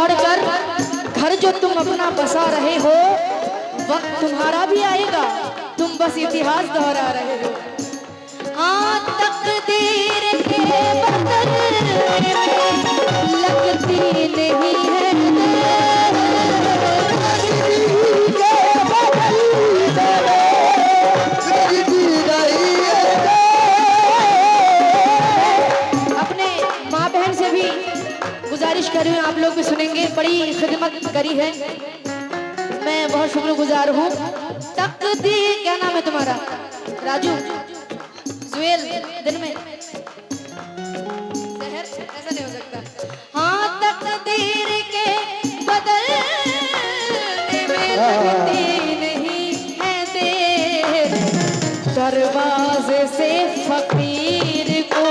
उजाड़ कर घर जो तुम अपना बसा रहे हो, वक्त तुम्हारा भी आएगा, तुम बस इतिहास दोहरा रहे हो। हाँ, तकदीर के बदलने में लगती नहीं है अपने माँ बहन से भी गुजारिश कर रही हूँ, आप लोग भी सुनेंगे, बड़ी खिदमत करी है, मैं बहुत शुक्रगुजार हूँ। तकदीर, क्या नाम है तुम्हारा? राजू, जुएल, दिन में जहर, ऐसा नहीं हो सकता। हाँ, तकदीर के बदलने में लगती नहीं है देर, दरवाजे से फकीर को,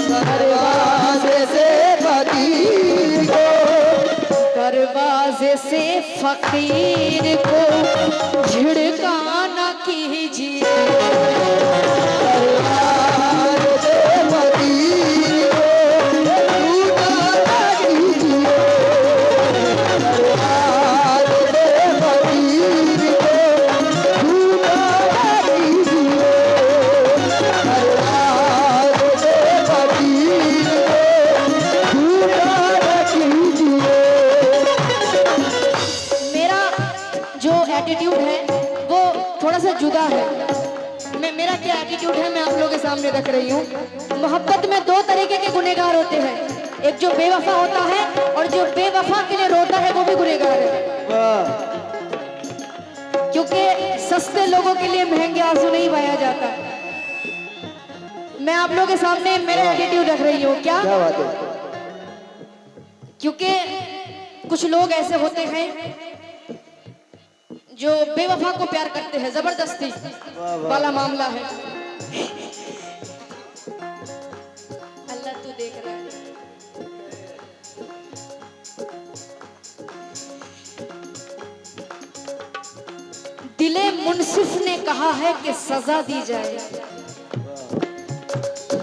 दरवाजे से फकीर को, दरवाजे से फकीर को झिड़का न कीजिए, एटीट्यूड है वो थोड़ा सा जुदा है। मेरा क्या एटीट्यूड है मैं आप लोगों के सामने रख रही हूँ। मोहब्बत में दो तरीके के गुनहगार होते हैं, एक जो बेवफा होता है और जो बेवफा के लिए रोता है वो भी गुनहगार है। क्योंकि सस्ते लोगों के लिए महंगे आंसू नहीं बहाया जाता। मैं आप लोगों के सामने मेरा एटीट्यूड रख रही हूँ। क्या बात है? क्योंकि कुछ लोग ऐसे होते हैं जो बेवफा को प्यार करते हैं, जबरदस्ती वाला मामला है। अल्लाह तू देख रहा है। दिले मुनसिफ ने कहा है कि सजा दी जाए,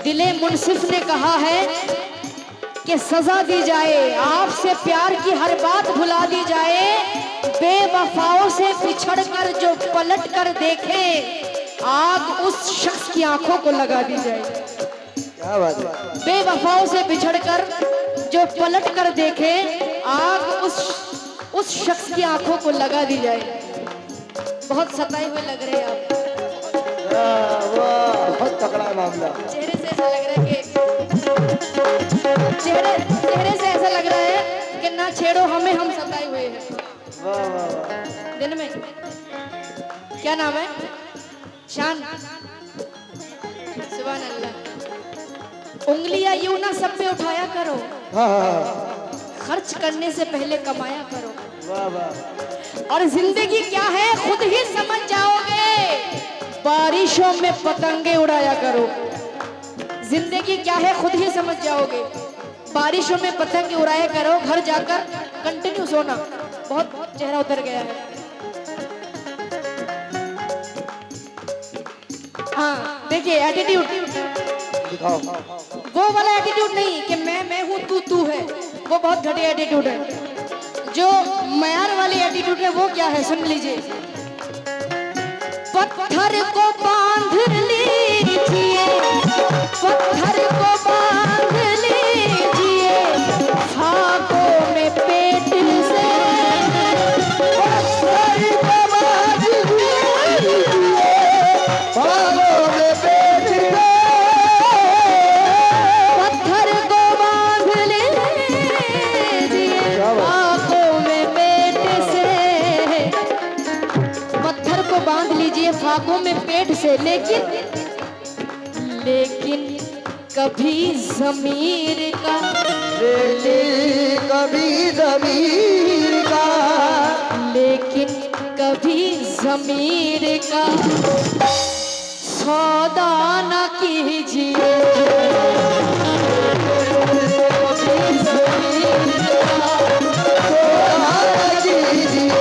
दिले मुनसिफ ने कहा है कि सजा दी जाए, आपसे प्यार की हर बात भुला दी जाए, बेवफाओं से बिछड़ कर जो पलट कर देखे, आग उस शख्स की आंखों को लगा दी जाए। क्या बात है? बेवफाओं से बिछड़ कर जो पलट कर देखे, आग उस शख्स की आंखों को लगा दी जाए। बहुत सताए हुए लग रहे हैं आप। बहुत तगड़ा मामला। चेहरे से ऐसा लग रहा है कि चेहरे से ऐसा लग रहा है कि ना छेड़ो हमें, हम सताए हुए हैं। दिन में क्या नाम है? शान। सुभान अल्लाह। उंगलियां यूं ना सब पे उठाया करो, खर्च करने से पहले कमाया करो। वाह वाह। और जिंदगी क्या है खुद ही समझ जाओगे, बारिशों में पतंगे उड़ाया करो। जिंदगी क्या है खुद ही समझ जाओगे, बारिशों में पतंगे उड़ाया करो, घर जाकर कंटिन्यू सोना। बहुत चेहरा उतर गया है। हाँ देखिए एटीट्यूड दिखाओ। वो वाला एटीट्यूड नहीं कि मैं हूँ तू है, वो बहुत घटिया एटीट्यूड है। जो मयार वाली एटीट्यूड है वो क्या है सुन लीजिए। पत्थर को बांध लीजिए, पत्थर को बांध लीजिए, फाकों में पेट से, पत्थर को बांध लीजिए, फाकों में पेट से, पत्थर को बांध लीजिए, फाकों में पेट से, पत्थर को बांध लीजिए फाकों में पेट से, लेकिन कभी ज़मीर का, कभी ज़मीर का, लेकिन कभी ज़मीर का सौदा न कीजिए, कभी ज़मीर का सौदा न कीजिए।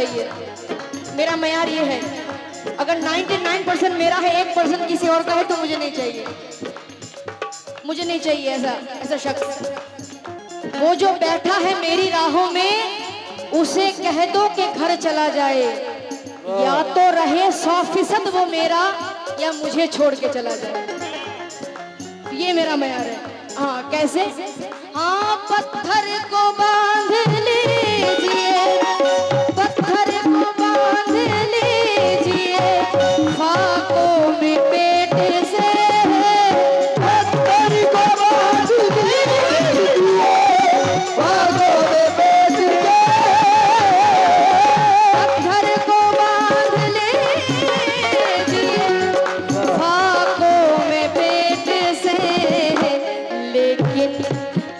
चाहिए। मेरा मयार ये है, अगर 99% मेरा है, 1% किसी और का है तो मुझे नहीं चाहिए। मुझे नहीं चाहिए ऐसा शख्स। वो जो बैठा है मेरी राहों में, उसे कह दो कि घर चला जाए। या तो रहे 100% वो मेरा, या मुझे छोड़ के चला जाए। ये मेरा मयार है। हाँ, कैसे? हाँ, पत्थर को बांध लीजिए, पत्थर को बांध लीजिए, फाकों में पेट से, पत्थर को बांध लीजिए, फाकों में पेट से, पत्थर को बांध लीजिए, फाकों में पेट से, लेकिन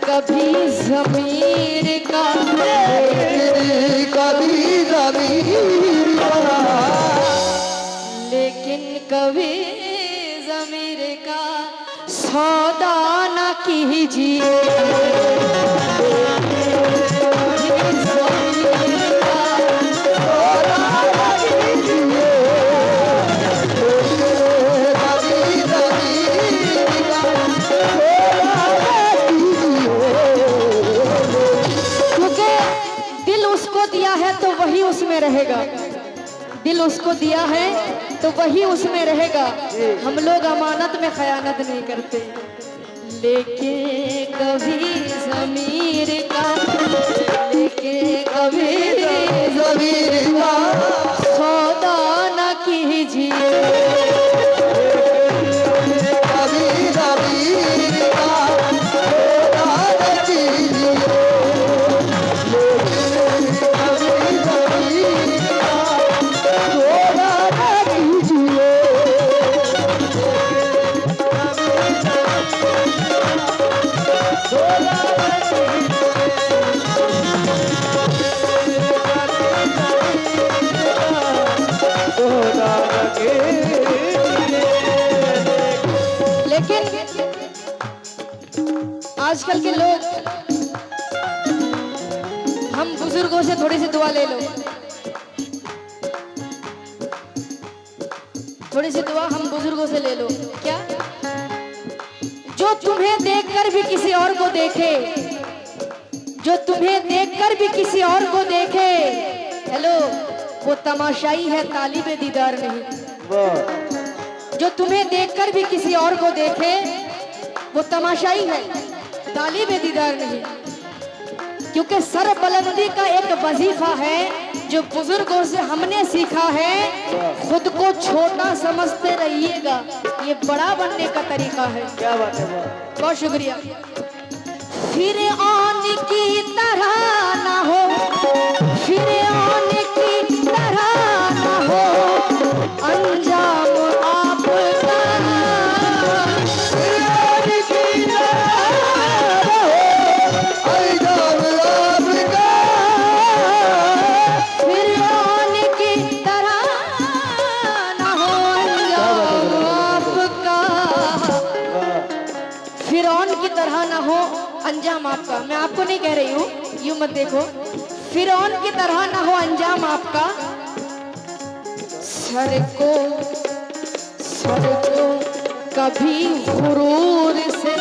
कभी ज़मीर का, कभी ज़मीर का, लेकिन कभी ज़मीर का सौदा न कीजिए। तो वही उसमें रहेगा। दिल उसको दिया है तो वही उसमें रहेगा। हम लोग अमानत में खयानत नहीं करते। लेके कभी ज़मीर का, लेके कभी ज़मीर का सौदा न कीजिए। कभी ज़मीर का सौदा न कीजिए। लेकिन आजकल के लोग, हम बुजुर्गों से थोड़ी सी दुआ ले लो, थोड़ी सी दुआ हम बुजुर्गों से ले लो। क्या? जो तुम्हें देखकर भी किसी और को देखे, जो तुम्हें देखकर भी किसी और को देखे, हेलो, वो तमाशाई है, तालिबे दीदार नहीं। जो तुम्हें देखकर भी किसी और को देखे, वो तमाशाई है, तालिबे दीदार नहीं। क्योंकि सर बुलंदी का एक वजीफा है जो बुजुर्गों से हमने सीखा है। खुद को छोटा समझते रहिएगा, ये बड़ा बनने का तरीका है। क्या बात है? बहुत शुक्रिया। फिर आन की तरह ना हो, फिर आन की तरह ना हो, अंजाम आपका, फिर आन की तरह हो, अंजाम आपका, फिर आन की तरह ना हो, अंजाम आपका, फिरौन की तरह ना हो अंजाम आपका। मैं आपको नहीं कह रही हूँ, यूं मत देखो। फिरौन की तरह ना हो अंजाम आपका, सर को कभी गुरूर से,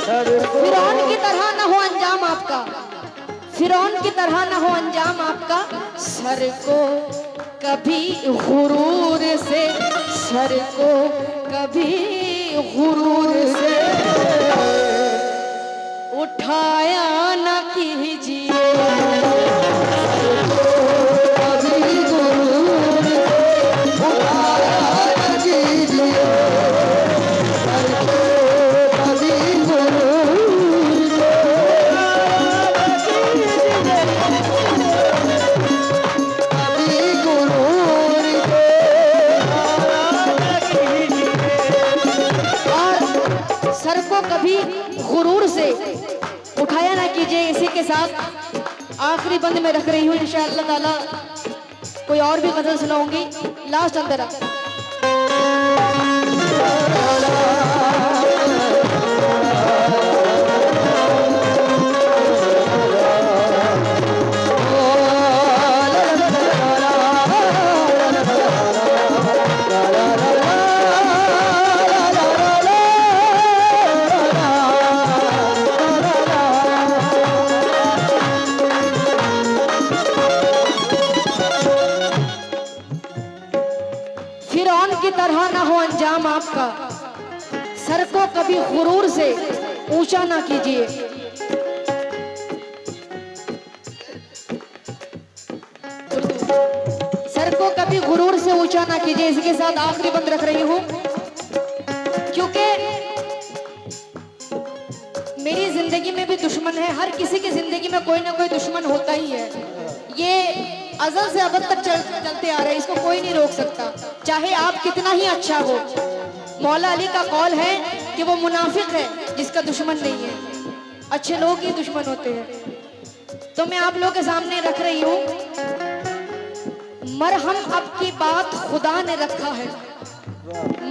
फिरौन की तरह ना हो अंजाम आपका, फिरौन की तरह ना हो अंजाम आपका, सर को कभी गुरूर से, सर को कभी गुरूर से उठाया न कीजिए। कभी गुरूर उठाया न कीजिए, कभी गुरूर कभी गुरूर और सर को कभी गुरूर से उठाया ना कीजिए। इसी के साथ आखिरी बंद में रख रही हूँ इंशाअल्लाह ताला। कोई और भी गजल सुनाऊंगी लास्ट अंदर। की तरह ना हो अंजाम आपका, सर को कभी गुरूर से ऊंचा ना कीजिए। सर को कभी गुरूर से ऊंचा ना कीजिए। इसके साथ आखिरी बंद रख रही हूं, क्योंकि मेरी जिंदगी में भी दुश्मन है, हर किसी की जिंदगी में कोई ना कोई दुश्मन होता ही है। ये अज़ल से अबद तक चलते आ रहे हैं, इसको कोई नहीं रोक सकता, चाहे आप कितना ही अच्छा हो। मौला अली का कौल है कि वो मुनाफिक है जिसका दुश्मन नहीं है, अच्छे लोग ही दुश्मन होते हैं। तो मैं आप लोगों के सामने रख रही हूँ, मरहम अब की बात खुदा ने रखा है,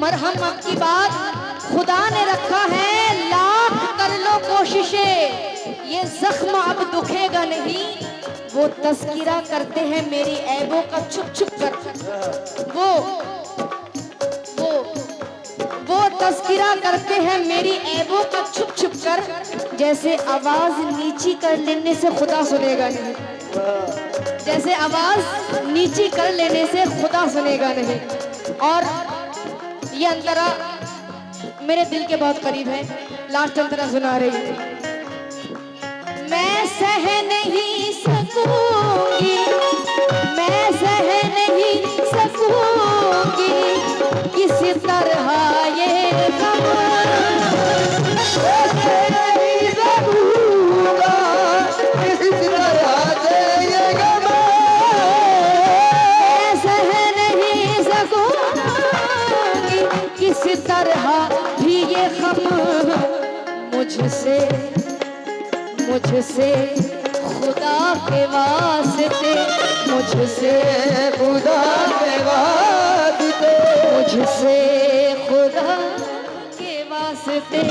मरहम अब की बात खुदा ने रखा है। लाख कर लो कोशिशें, ये जख्म अब दुखेगा नहीं। वो तस्किरा करते हैं मेरी ऐबों का छुप छुप कर, वो तस्किरा करते हैं मेरी ऐबों का छुप छुप कर। जैसे आवाज नीची कर लेने से खुदा सुनेगा नहीं, जैसे आवाज नीची कर लेने से खुदा सुनेगा नहीं। और ये अंतरा मेरे दिल के बहुत करीब है, लास्ट अंतरा सुना रही हूँ। मैं सह नहीं सकूंगी, मैं सह नहीं सकूंगी किसी तरह ये गम, नहीं सकूंगा किसी तरह से ये गम, मैं सह नहीं सकूंगी किसी तरह भी ये गम। मुझसे खुदा के वास्ते, मुझसे खुदा के वास्ते, मुझसे खुदा के वास्ते।